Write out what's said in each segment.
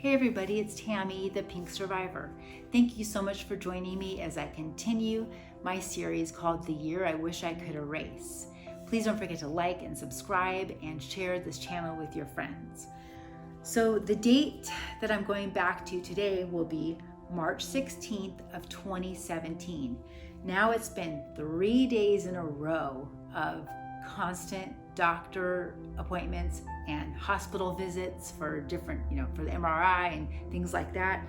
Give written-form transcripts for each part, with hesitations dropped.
Hey everybody, it's Tammy, the Pink Survivor. Thank you so much for joining me as I continue my series called The Year I Wish I Could Erase. Please don't forget to like and subscribe and share this channel with your friends. So the date that I'm going back to today will be March 16th of 2017. Now it's been 3 days in a row of constant doctor appointments and hospital visits for different, for the MRI and things like that.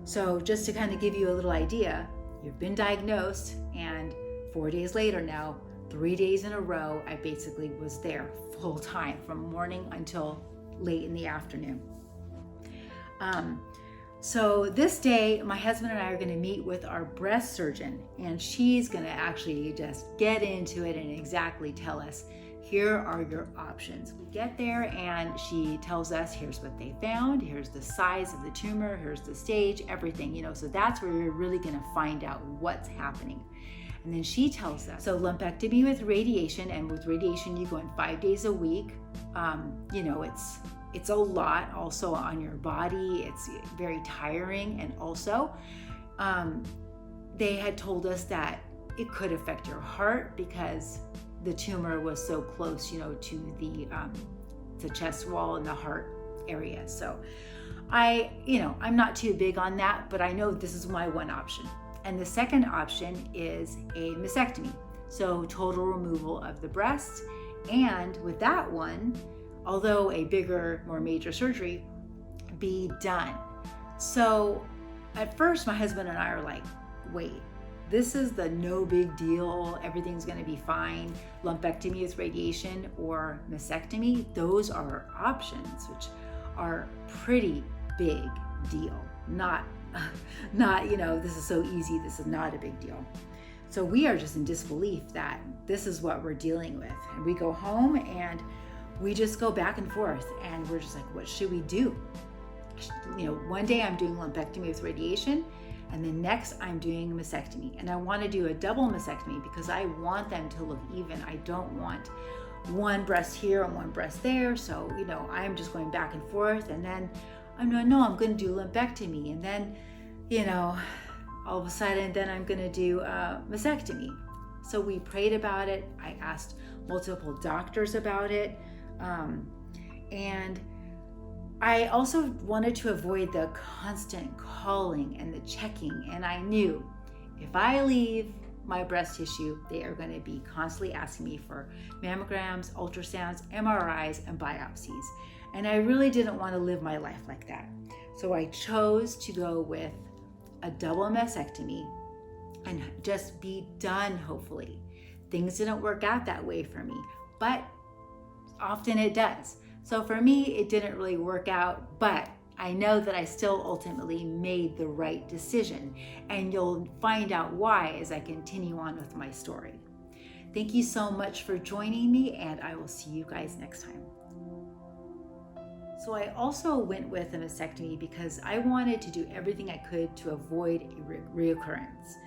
So just to kind of give you a little idea, you've been diagnosed, and 4 days later now, 3 days in a row, I basically was there full time from morning until late in the afternoon. So this day, my husband and I are going to meet with our breast surgeon, and she's going to actually just get into it and exactly tell us, here are your options. We get there and she tells us, here's what they found, here's the size of the tumor, here's the stage, everything, so that's where you're really going to find out what's happening. And then she tells us, so lumpectomy with radiation, and with radiation you go in 5 days a week. It's a lot also on your body. It's very tiring. And also, they had told us that it could affect your heart because the tumor was so close, to the chest wall and the heart area. So I'm not too big on that, but I know this is my one option. And the second option is a mastectomy. So total removal of the breast. And with that one, although a bigger, more major surgery, be done. So at first my husband and I are like, wait, this is the no big deal, everything's gonna be fine, lumpectomy with radiation or mastectomy, those are options, which are pretty big deal. Not, this is so easy, this is not a big deal. So we are just in disbelief that this is what we're dealing with. And we go home and we just go back and forth, and we're just like, what should we do? One day I'm doing lumpectomy with radiation, and then next I'm doing mastectomy. And I want to do a double mastectomy because I want them to look even. I don't want one breast here and one breast there. So, I'm just going back and forth, and then I'm going to do lumpectomy. And then, all of a sudden, then I'm going to do mastectomy. So we prayed about it. I asked multiple doctors about it. And I also wanted to avoid the constant calling and the checking. And I knew if I leave my breast tissue, they are going to be constantly asking me for mammograms, ultrasounds, MRIs, and biopsies. And I really didn't want to live my life like that. So I chose to go with a double mastectomy and just be done, hopefully. Things didn't work out that way for me, but often it does. So for me, it didn't really work out, but I know that I still ultimately made the right decision, and you'll find out why as I continue on with my story. Thank you so much for joining me, and I will see you guys next time. So I also went with a mastectomy because I wanted to do everything I could to avoid a reoccurrence.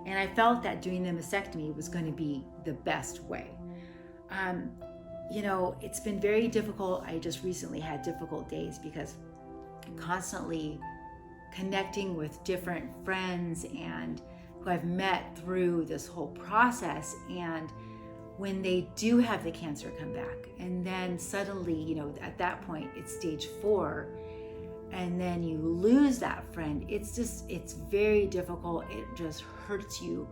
And I felt that doing the mastectomy was going to be the best way. It's been very difficult. I just recently had difficult days because I'm constantly connecting with different friends and who I've met through this whole process. And when they do have the cancer come back, and then suddenly, at that point, it's stage 4, and then you lose that friend, it's very difficult. It just hurts you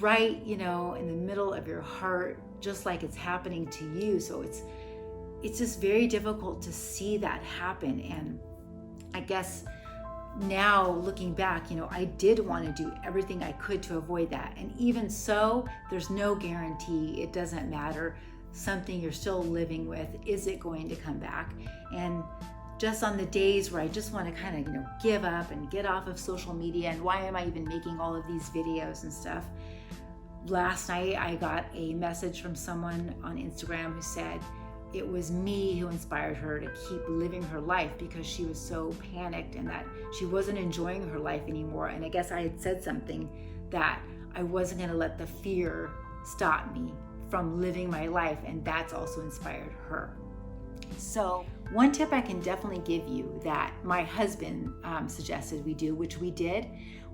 right, in the middle of your heart, just like it's happening to you. So it's just very difficult to see that happen. And I guess now looking back, I did want to do everything I could to avoid that. And even so, there's no guarantee. It doesn't matter. Something you're still living with, is it going to come back? And just on the days where I just want to kind of, give up and get off of social media, and why am I even making all of these videos and stuff? Last night, I got a message from someone on Instagram who said it was me who inspired her to keep living her life because she was so panicked and that she wasn't enjoying her life anymore. And I guess I had said something that I wasn't going to let the fear stop me from living my life, and that's also inspired her. So one tip I can definitely give you that my husband suggested we do, which we did,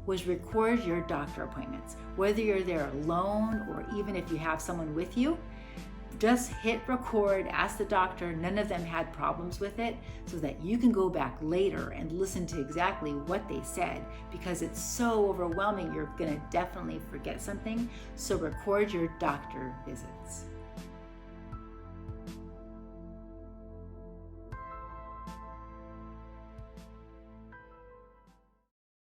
was record your doctor appointments. Whether you're there alone or even if you have someone with you, just hit record, ask the doctor. None of them had problems with it, so that you can go back later and listen to exactly what they said, because it's so overwhelming, you're gonna definitely forget something. So record your doctor visits.